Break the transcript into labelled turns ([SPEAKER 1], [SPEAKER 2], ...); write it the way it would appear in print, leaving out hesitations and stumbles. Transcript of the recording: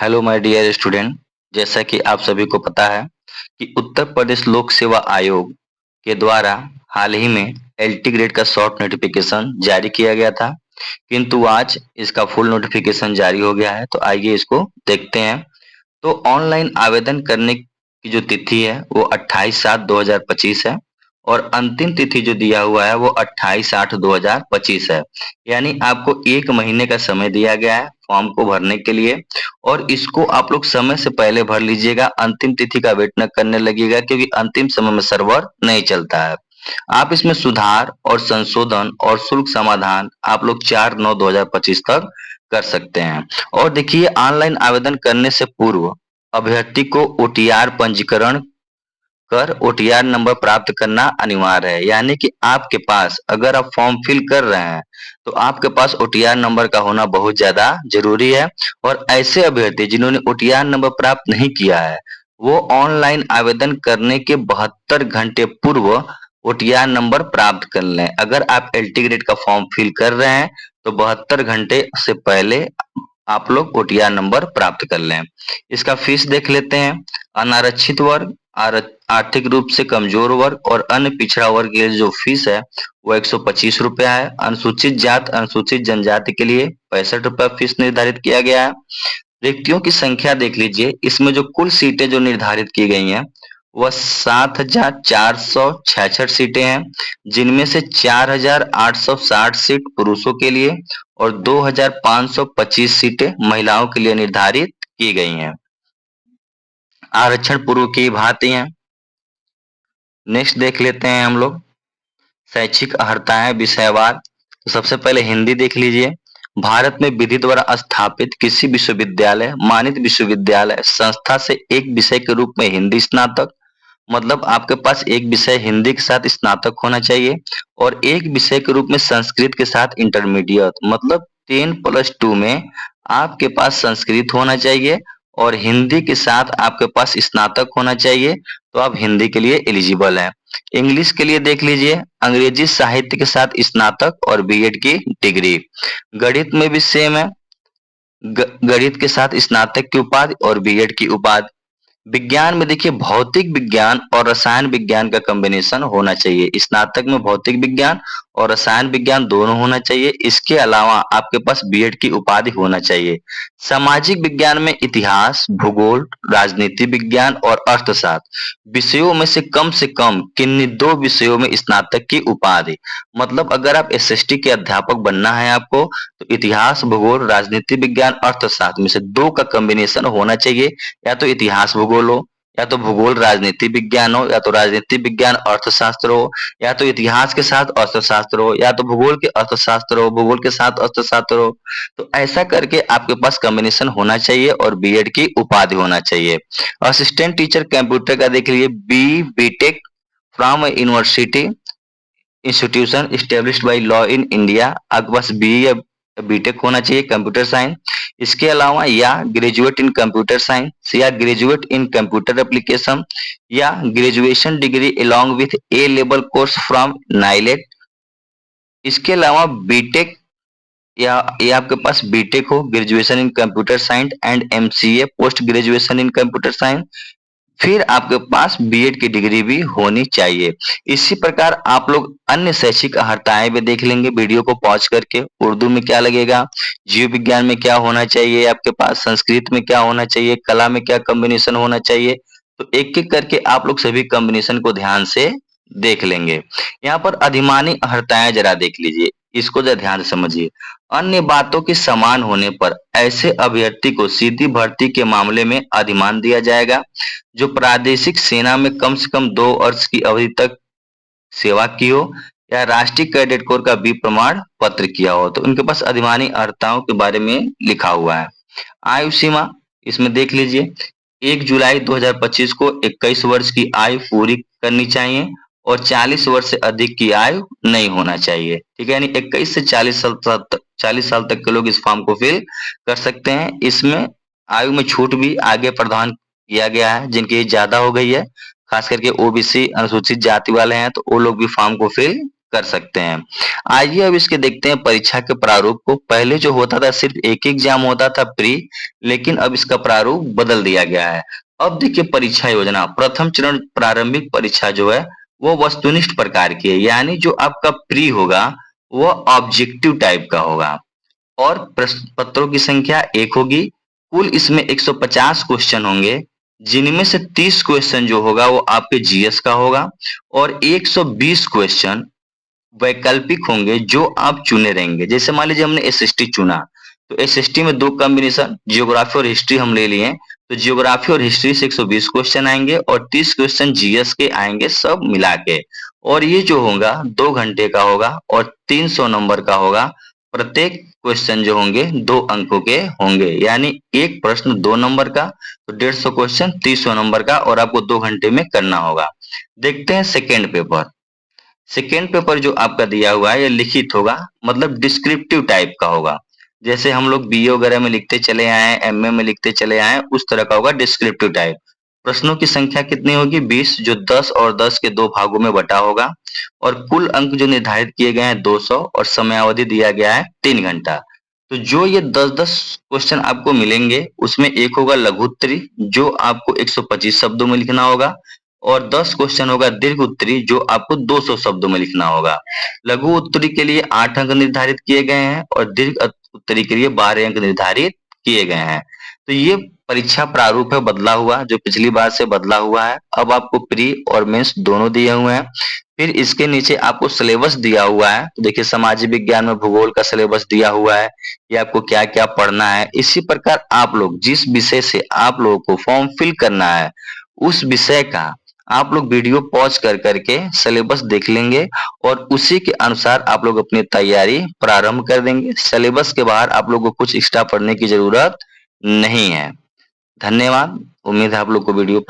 [SPEAKER 1] Hello my dear student. जैसा कि आप सभी को पता है कि उत्तर प्रदेश लोक सेवा आयोग के द्वारा हाल ही में एलटी ग्रेड का शॉर्ट नोटिफिकेशन जारी किया गया था, किंतु आज इसका फुल नोटिफिकेशन जारी हो गया है। तो आइए इसको देखते हैं। तो ऑनलाइन आवेदन करने की जो तिथि है वो 28/7/2025 है और अंतिम तिथि जो दिया हुआ है वो 28/8/2025 है। यानी आपको 1 महीने का समय दिया गया है फॉर्म को भरने के लिए और इसको आप लोग समय से पहले भर लीजिएगा। अंतिम तिथि का वेट न करने लगिएगा, क्योंकि अंतिम समय में सर्वर नहीं चलता है। आप इसमें सुधार और संशोधन और शुल्क समाधान आप लोग 4/9/2025 तक कर सकते हैं। और देखिए, ऑनलाइन आवेदन करने से पूर्व अभ्यर्थी को ओटीआर पंजीकरण कर ओटीआर नंबर प्राप्त करना अनिवार्य है। यानी कि आपके पास अगर आप फॉर्म फिल कर रहे हैं तो आपके पास ओटीआर नंबर का होना बहुत ज्यादा जरूरी है। और ऐसे अभ्यर्थी जिन्होंने ओटीआर नंबर प्राप्त नहीं किया है वो ऑनलाइन आवेदन करने के 72 घंटे पूर्व ओटीआर नंबर प्राप्त कर लें। अगर आप एलटी ग्रेड का फॉर्म फिल कर रहे हैं तो 72 घंटे से पहले आप लोग ओटीआर नंबर प्राप्त कर लें। इसका फीस देख लेते हैं। अनारक्षित वर्ग, आर्थिक रूप से कमजोर वर्ग और अन्य पिछड़ा वर्ग के लिए जो फीस है वो 125 रुपया है। अनुसूचित जात अनुसूचित जनजाति के लिए 65 रुपया फीस निर्धारित किया गया है। रिक्तियों की संख्या देख लीजिए। इसमें जो कुल सीटें जो निर्धारित की गई हैं वह 7,466 सीटें हैं, जिनमें से 4,860 सीट पुरुषों के लिए और 2,525 सीटें महिलाओं के लिए निर्धारित की गई हैं। आरक्षण पूर्व की भांति हैं। नेक्स्ट देख लेते हैं हम लोग शैक्षिक अर्हताएं विषयवार। तो सबसे पहले हिंदी देख लीजिए। भारत में विधि द्वारा स्थापित किसी विश्वविद्यालय, मानित विश्वविद्यालय संस्था से एक विषय के रूप में हिंदी स्नातक, मतलब आपके पास एक विषय हिंदी के साथ स्नातक होना चाहिए और एक विषय के रूप में संस्कृत के साथ इंटरमीडिएट, मतलब 10+2 में आपके पास संस्कृत होना चाहिए और हिंदी के साथ आपके पास स्नातक होना चाहिए। तो आप हिंदी के लिए एलिजिबल हैं। इंग्लिश के लिए देख लीजिए। अंग्रेजी साहित्य के साथ स्नातक और बीएड की डिग्री। गणित में भी सेम है। गणित के साथ स्नातक की उपाधि और बीएड की उपाधि। विज्ञान में देखिए, भौतिक विज्ञान और रसायन विज्ञान का कॉम्बिनेशन होना चाहिए। स्नातक में भौतिक विज्ञान और रसायन विज्ञान दोनों होना चाहिए। इसके अलावा आपके पास बीएड की उपाधि होना चाहिए। सामाजिक विज्ञान में इतिहास, भूगोल, राजनीति विज्ञान और अर्थशास्त्र विषयों में से कम किन्हीं 2 विषयों में स्नातक की उपाधि। मतलब अगर आप एसएसटी के अध्यापक बनना है आपको, तो इतिहास, भूगोल, राजनीति विज्ञान, अर्थशास्त्र में से 2 का कॉम्बिनेशन होना चाहिए। या तो इतिहास भूगोल हो, या तो भूगोल राजनीति विज्ञान हो, या तो राजनीति विज्ञान अर्थशास्त्र हो, या तो इतिहास के साथ अर्थशास्त्र हो, या तो भूगोल के अर्थशास्त्र हो, भूगोल के साथ अर्थशास्त्र हो। तो ऐसा करके आपके पास कॉम्बिनेशन होना चाहिए और बीएड की उपाधि होना चाहिए। असिस्टेंट टीचर कंप्यूटर का देख लीजिए। BTech from university institution established by law in India. आपके पास बीई या बीटेक होना चाहिए कंप्यूटर साइंस। इसके अलावा या ग्रेजुएट इन कंप्यूटर साइंस या ग्रेजुएट इन कंप्यूटर एप्लीकेशन या graduation degree along with A level course from NIELIT. इसके अलावा बीटेक या ये आपके पास बीटेक हो, graduation in computer science and MCA post graduation in computer science. फिर आपके पास बीएड की डिग्री भी होनी चाहिए। इसी प्रकार आप लोग अन्य शैक्षिक अर्हताएं भी देख लेंगे वीडियो को पॉज करके। उर्दू में क्या लगेगा, जीव विज्ञान में क्या होना चाहिए आपके पास, संस्कृत में क्या होना चाहिए, कला में क्या कॉम्बिनेशन होना चाहिए। तो एक एक करके आप लोग सभी कॉम्बिनेशन को ध्यान से देख लेंगे। यहाँ पर अधिमानी अर्हताएं जरा देख लीजिए, इसको जरा ध्यान से समझिए। अन्य बातों के समान होने पर ऐसे अभ्यर्थी को सीधी भर्ती के मामले में अधिमान दिया जाएगा जो प्रादेशिक सेना में कम से कम 2 वर्ष की अवधि तक सेवा की हो या राष्ट्रीय कैडेट कोर का बी प्रमाण पत्र किया हो। तो उनके पास अधिमानी अर्हताओं के बारे में लिखा हुआ है। आयु सीमा इसमें देख लीजिए। 1 जुलाई 2025 को 21 वर्ष की आयु पूरी करनी चाहिए और 40 वर्ष से अधिक की आयु नहीं होना चाहिए। ठीक है, यानी 21 से 40 साल तक के लोग इस फॉर्म को फिल कर सकते हैं। इसमें आयु में छूट भी आगे प्रदान किया गया है। जिनकी एज ज्यादा हो गई है, खास करके ओबीसी अनुसूचित जाति वाले हैं, तो वो लोग भी फॉर्म को फिल कर सकते हैं। आइए अब इसके देखते हैं परीक्षा के प्रारूप को। पहले जो होता था सिर्फ एक एग्जाम होता था प्री, लेकिन अब इसका प्रारूप बदल दिया गया है। अब देखिए परीक्षा योजना, प्रथम चरण प्रारंभिक परीक्षा जो है वो वस्तुनिष्ठ प्रकार की है, यानी जो आपका प्री होगा वो ऑब्जेक्टिव टाइप का होगा और प्रश्न पत्रों की संख्या 1 होगी। कुल इसमें 150 क्वेश्चन होंगे, जिनमें से 30 क्वेश्चन जो होगा वो आपके जीएस का होगा और 120 क्वेश्चन वैकल्पिक होंगे जो आप चुने रहेंगे। जैसे मान लीजिए हमने एसएसटी चुना, तो एसएसटी में दो कॉम्बिनेशन जियोग्राफी और हिस्ट्री हम ले लिए, तो जियोग्राफी और हिस्ट्री से 120 क्वेश्चन आएंगे और 30 क्वेश्चन जीएस के आएंगे सब मिला के। और ये जो होगा 2 घंटे का होगा और 300 नंबर का होगा। प्रत्येक क्वेश्चन जो होंगे 2 अंकों के होंगे, यानी एक प्रश्न 2 नंबर का, तो 150 क्वेश्चन 300 नंबर का और आपको 2 घंटे में करना होगा। देखते हैं सेकेंड पेपर। सेकेंड पेपर जो आपका दिया हुआ है ये लिखित होगा, मतलब डिस्क्रिप्टिव टाइप का होगा। जैसे हम लोग बीए वगैरह में लिखते चले आए हैं, एमए में लिखते चले आए हैं, उस तरह का होगा डिस्क्रिप्टिव टाइप। प्रश्नों की संख्या कितनी होगी? 20, जो 10 और 10 के 2 भागों में बटा होगा और कुल अंक जो निर्धारित किए गए हैं 200 और समयावधि दिया गया है 3 घंटा। तो जो ये 10-10 क्वेश्चन आपको मिलेंगे उसमें एक होगा लघु उत्तरी जो आपको 125 शब्दों में लिखना होगा और 10 क्वेश्चन होगा दीर्घ उत्तरी जो आपको 200 शब्दों में लिखना होगा। लघु उत्तरी के लिए 8 अंक निर्धारित किए गए हैं और दीर्घ उत्तरी के लिए 12 अंक निर्धारित किए गए हैं। तो ये परीक्षा प्रारूप है बदला हुआ, जो पिछली बार से बदला हुआ है। अब आपको प्री और मेंस दोनों दिए हुए हैं। फिर इसके नीचे आपको सिलेबस दिया हुआ है। तो देखिए सामाजिक विज्ञान में भूगोल का सिलेबस दिया हुआ है, ये आपको क्या क्या पढ़ना है। इसी प्रकार आप लोग जिस विषय से आप लोगों को फॉर्म फिल करना है उस विषय का आप लोग वीडियो पॉज कर करके सिलेबस देख लेंगे और उसी के अनुसार आप लोग अपनी तैयारी प्रारंभ कर देंगे। सिलेबस के बाहर आप लोग को कुछ एक्स्ट्रा पढ़ने की जरूरत नहीं है। धन्यवाद। उम्मीद है आप लोग को वीडियो पसंद